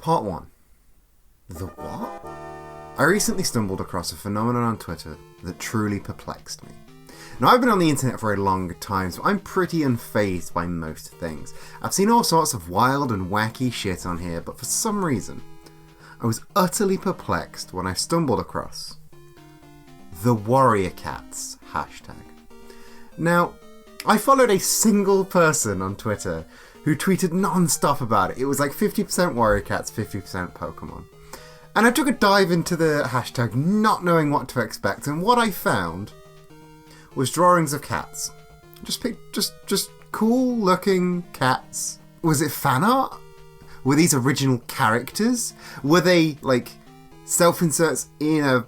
Part 1. The what? I recently stumbled across a phenomenon on Twitter that truly perplexed me. Now, I've been on the internet for a long time, so I'm pretty unfazed by most things. I've seen all sorts of wild and wacky shit on here, but for some reason, I was utterly perplexed when I stumbled across the Warrior Cats hashtag. Now, I followed a single person on Twitter who tweeted non-stop about it. It was like 50% Warrior Cats, 50% Pokemon. And I took a dive into the hashtag not knowing what to expect, and what I found was drawings of cats. Just cool looking cats. Was it fan art? Were these original characters? Were they like self-inserts in a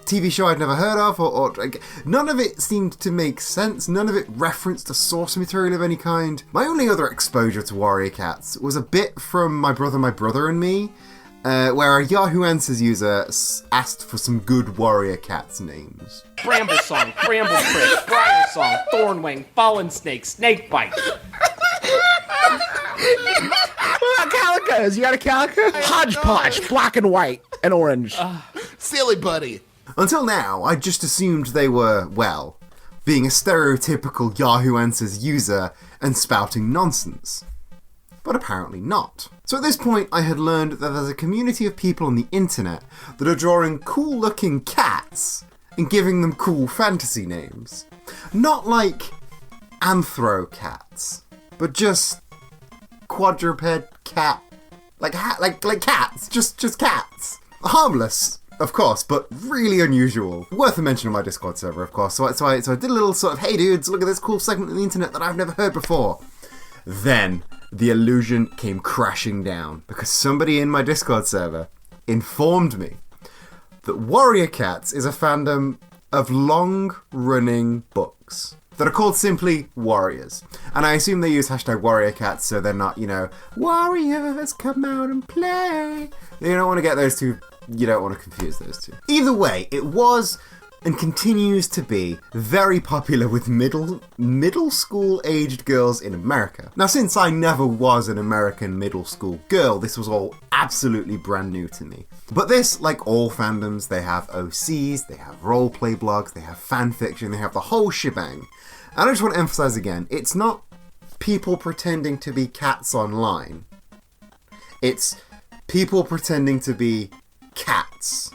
TV show I'd never heard of? Or like, none of it seemed to make sense. None of it referenced a source material of any kind. My only other exposure to Warrior Cats was a bit from My Brother and Me, where a Yahoo Answers user asked for some good Warrior Cats names. Bramble Song, Bramble Prick, Briar Song, Thornwing, Fallen Snake, Snakebite. Calicos, you got a calico? Hodgepodge, black and white and orange. Silly buddy. Until now, I just assumed they were, well, being a stereotypical Yahoo Answers user and spouting nonsense. But apparently not. So at this point, I had learned that there's a community of people on the internet that are drawing cool-looking cats and giving them cool fantasy names. Not like anthro cats, but just quadruped cat, like cats, just cats. Harmless, of course, but really unusual. Worth a mention on my Discord server, of course. So I did a little sort of, hey dudes, look at this cool segment on the internet that I've never heard before. Then the illusion came crashing down because somebody in my Discord server informed me that Warrior Cats is a fandom of long-running books that are called simply Warriors. And I assume they use hashtag Warrior Cats so they're not, Warriors come out and play. You don't want to get those two, you don't want to confuse those two. Either way, it was and continues to be very popular with middle school aged girls in America. Now, since I never was an American middle school girl, this was all absolutely brand new to me. But this, like all fandoms, they have OCs, they have roleplay blogs, they have fanfiction, they have the whole shebang. And I just want to emphasize again, it's not people pretending to be cats online. It's people pretending to be cats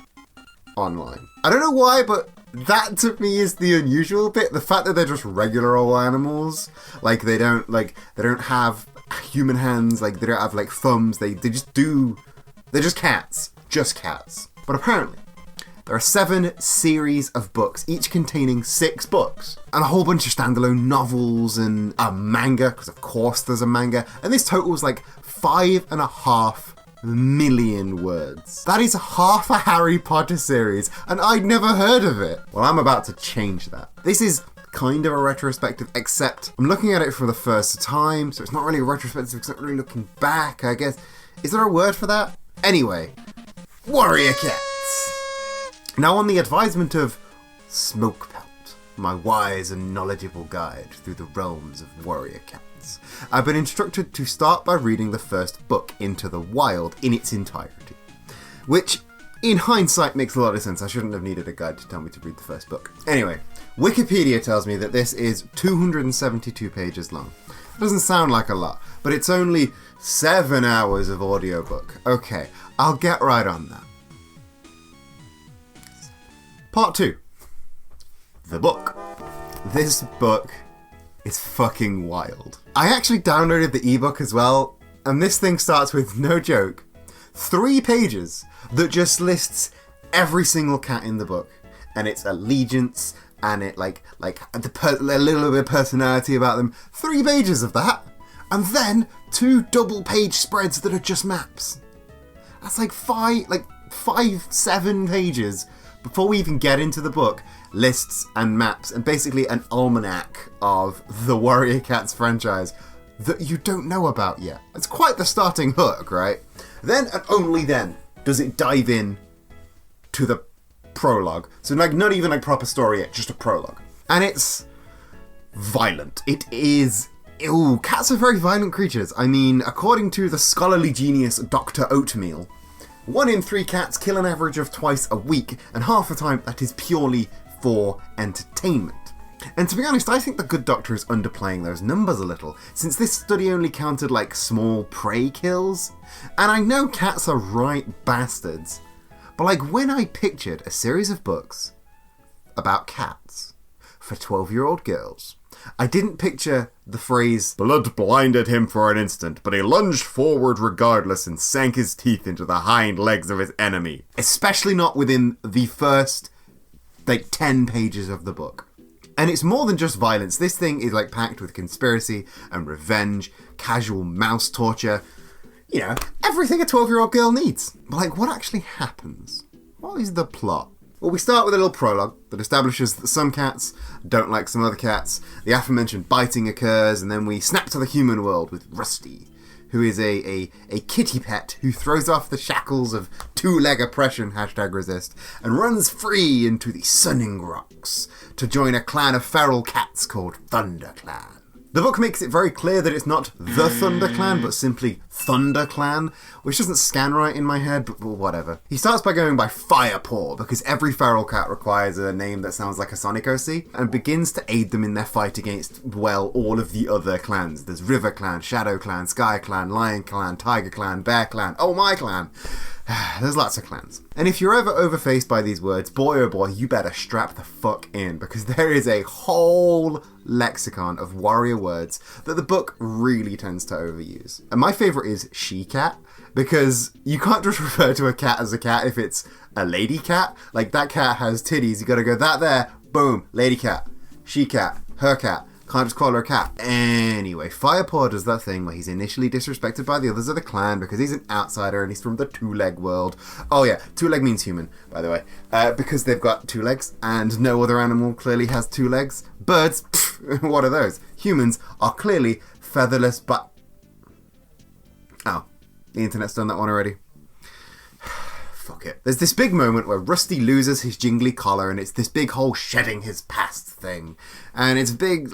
online. I don't know why, but that to me is the unusual bit. The fact that they're just regular old animals, like they don't have human hands, like they don't have like thumbs. They're just cats, But apparently, there are 7 series of books, each containing 6 books, and a whole bunch of standalone novels and a manga, because of course there's a manga. And this totals like 5.5 million words. That is half a Harry Potter series, and I'd never heard of it. Well, I'm about to change that. This is kind of a retrospective, except I'm looking at it for the first time, so it's not really a retrospective, it's not really looking back, I guess. Is there a word for that? Anyway, Warrior Cats. Now, on the advisement of Smokepelt, my wise and knowledgeable guide through the realms of Warrior Cats, I've been instructed to start by reading the first book, Into the Wild, in its entirety. Which, in hindsight, makes a lot of sense. I shouldn't have needed a guide to tell me to read the first book. Anyway, Wikipedia tells me that this is 272 pages long. It doesn't sound like a lot, but it's only 7 hours of audiobook. Okay, I'll get right on that. Part 2. The book. This book is fucking wild. I actually downloaded the ebook as well, and this thing starts with, no joke, 3 pages that just lists every single cat in the book and its allegiance and it a little bit of personality about them. 3 pages of that, and then 2 double-page spreads that are just maps. That's like 7 pages before we even get into the book. Lists and maps, and basically an almanac of the Warrior Cats franchise that you don't know about yet. It's quite the starting hook, right? Then, and only then, does it dive in to the prologue. So not even proper story yet, just a prologue. And it's violent. It is Ew, cats are very violent creatures. I mean, according to the scholarly genius Dr. Oatmeal, 1 in 3 cats kill an average of twice a week, and half the time that is purely for entertainment. And to be honest, I think the good doctor is underplaying those numbers a little, since this study only counted like small prey kills. And I know cats are right bastards, but like when I pictured a series of books about cats for 12-year-old girls, I didn't picture the phrase, "Blood blinded him for an instant, but he lunged forward regardless and sank his teeth into the hind legs of his enemy." Especially not within the first, 10 pages of the book. And it's more than just violence. This thing is, packed with conspiracy and revenge, casual mouse torture. You know, everything a 12-year-old girl needs. But, what actually happens? What is the plot? Well, we start with a little prologue that establishes that some cats don't like some other cats. The aforementioned biting occurs, and then we snap to the human world with Rusty, who is a kitty pet who throws off the shackles of two-leg oppression, #resist, and runs free into the Sunning Rocks to join a clan of feral cats called Thunder Clan. The book makes it very clear that it's not the Thunder Clan, but simply Thunder Clan, which doesn't scan right in my head, but whatever. He starts by going by Firepaw, because every feral cat requires a name that sounds like a Sonic OC, and begins to aid them in their fight against, all of the other clans. There's River Clan, Shadow Clan, Sky Clan, Lion Clan, Tiger Clan, Bear Clan, oh my clan! There's lots of clans. And if you're ever overfaced by these words, boy oh boy, you better strap the fuck in, because there is a whole lexicon of warrior words that the book really tends to overuse. And my favourite is she-cat, because you can't just refer to a cat as a cat if it's a lady cat. Like, that cat has titties, you gotta go, that there, boom, lady cat, she-cat, her cat. Can't just call her a cat. Anyway, Firepaw does that thing where he's initially disrespected by the others of the clan because he's an outsider and he's from the two-leg world. Oh yeah, two-leg means human, by the way. Because they've got 2 legs and no other animal clearly has 2 legs. Birds, pff, what are those? Humans are clearly featherless, but... Oh, the internet's done that one already. Fuck it. There's this big moment where Rusty loses his jingly collar, and it's this big whole shedding his past thing. And it's big,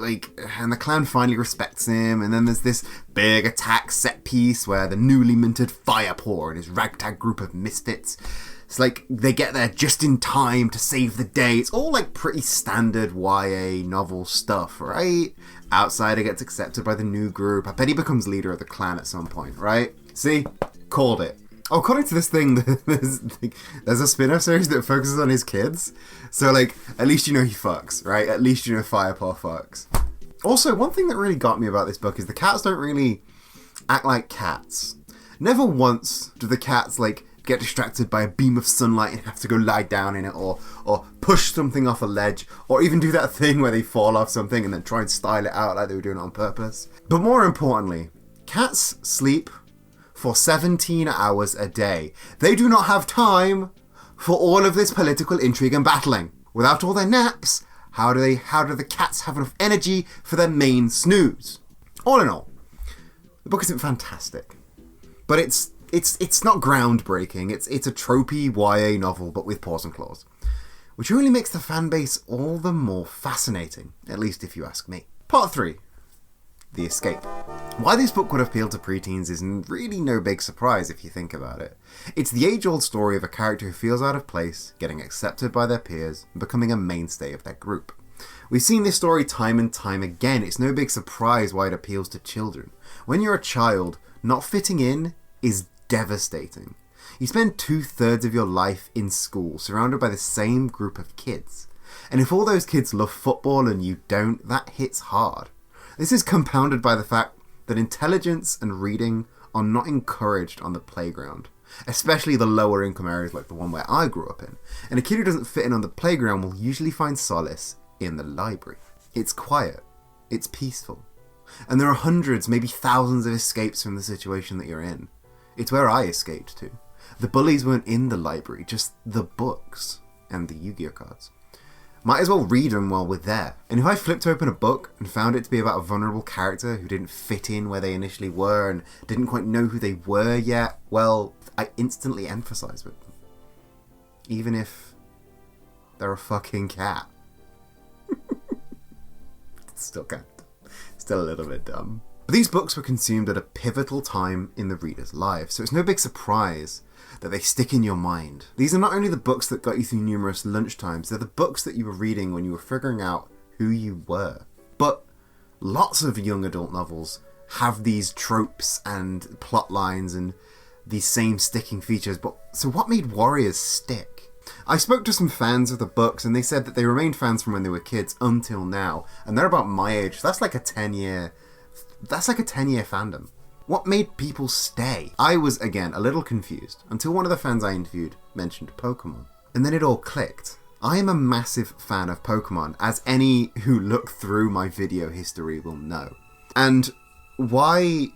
and the clan finally respects him, and then there's this big attack set piece where the newly minted Firepaw and his ragtag group of misfits, it's they get there just in time to save the day. It's all pretty standard YA novel stuff, right? Outsider gets accepted by the new group. I bet he becomes leader of the clan at some point, right? See? Called it. Oh, according to this thing, there's a spin-off series that focuses on his kids. So, at least you know he fucks, right? At least you know Firepaw fucks. Also, one thing that really got me about this book is the cats don't really act like cats. Never once do the cats, get distracted by a beam of sunlight and have to go lie down in it, or push something off a ledge, or even do that thing where they fall off something and then try and style it out like they were doing it on purpose. But more importantly, cats sleep for 17 hours a day. They do not have time for all of this political intrigue and battling. Without all their naps, how do the cats have enough energy for their main snooze? All in all, the book isn't fantastic, but it's not groundbreaking. It's a tropey YA novel, but with paws and claws, which only makes the fan base all the more fascinating, at least if you ask me. Part 3. The Escape. Why this book would appeal to preteens is really no big surprise if you think about it. It's the age-old story of a character who feels out of place, getting accepted by their peers, and becoming a mainstay of their group. We've seen this story time and time again. It's no big surprise why it appeals to children. When you're a child, not fitting in is devastating. You spend 2/3 of your life in school, surrounded by the same group of kids. And if all those kids love football and you don't, that hits hard. This is compounded by the fact that intelligence and reading are not encouraged on the playground, especially the lower income areas like the one where I grew up in. And a kid who doesn't fit in on the playground will usually find solace in the library. It's quiet, it's peaceful, and there are hundreds, maybe thousands of escapes from the situation that you're in. It's where I escaped to. The bullies weren't in the library, just the books and the Yu-Gi-Oh cards. Might as well read them while we're there. And if I flipped open a book and found it to be about a vulnerable character who didn't fit in where they initially were and didn't quite know who they were yet, well, I instantly empathise with them. Even if they're a fucking cat. Still can't. Still a little bit dumb. But these books were consumed at a pivotal time in the reader's life, so it's no big surprise that they stick in your mind. These are not only the books that got you through numerous lunchtimes, they're the books that you were reading when you were figuring out who you were. But lots of young adult novels have these tropes and plot lines and these same sticking features, but so what made Warriors stick? I spoke to some fans of the books and they said that they remained fans from when they were kids until now, and they're about my age, so that's like a 10-year fandom. What made people stay? I was, again, a little confused until one of the fans I interviewed mentioned Pokemon. And then it all clicked. I am a massive fan of Pokemon, as any who look through my video history will know. And why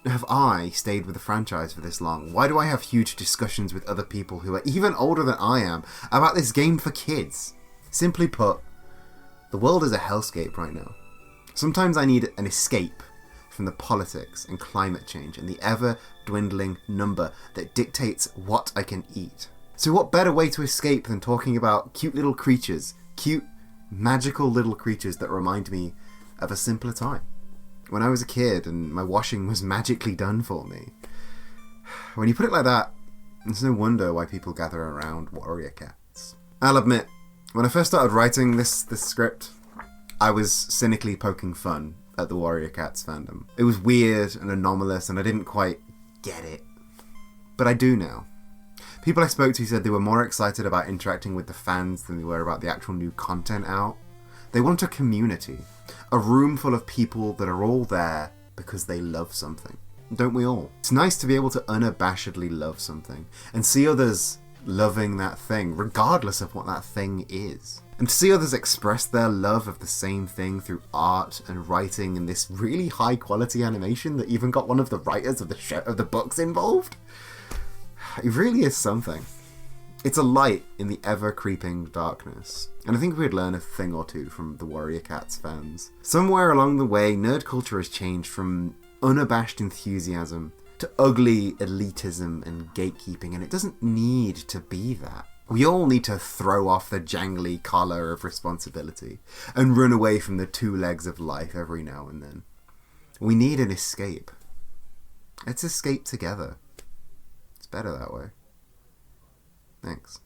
have I stayed with the franchise for this long? Why do I have huge discussions with other people who are even older than I am about this game for kids? Simply put, the world is a hellscape right now. Sometimes I need an escape from the politics and climate change and the ever-dwindling number that dictates what I can eat. So what better way to escape than talking about cute little creatures, cute, magical little creatures that remind me of a simpler time. When I was a kid and my washing was magically done for me. When you put it like that, it's no wonder why people gather around warrior cats. I'll admit, when I first started writing this script, I was cynically poking fun at the Warrior Cats fandom. It was weird and anomalous and I didn't quite get it. But I do now. People I spoke to said they were more excited about interacting with the fans than they were about the actual new content out. They want a community. A room full of people that are all there because they love something. Don't we all? It's nice to be able to unabashedly love something and see others loving that thing, regardless of what that thing is. And to see others express their love of the same thing through art and writing and this really high quality animation that even got one of the writers of the books involved. It really is something. It's a light in the ever-creeping darkness. And I think we'd learn a thing or two from the Warrior Cats fans. Somewhere along the way, nerd culture has changed from unabashed enthusiasm to ugly elitism and gatekeeping, and it doesn't need to be that. We all need to throw off the jangly collar of responsibility and run away from the two legs of life every now and then. We need an escape. Let's escape together. It's better that way. Thanks.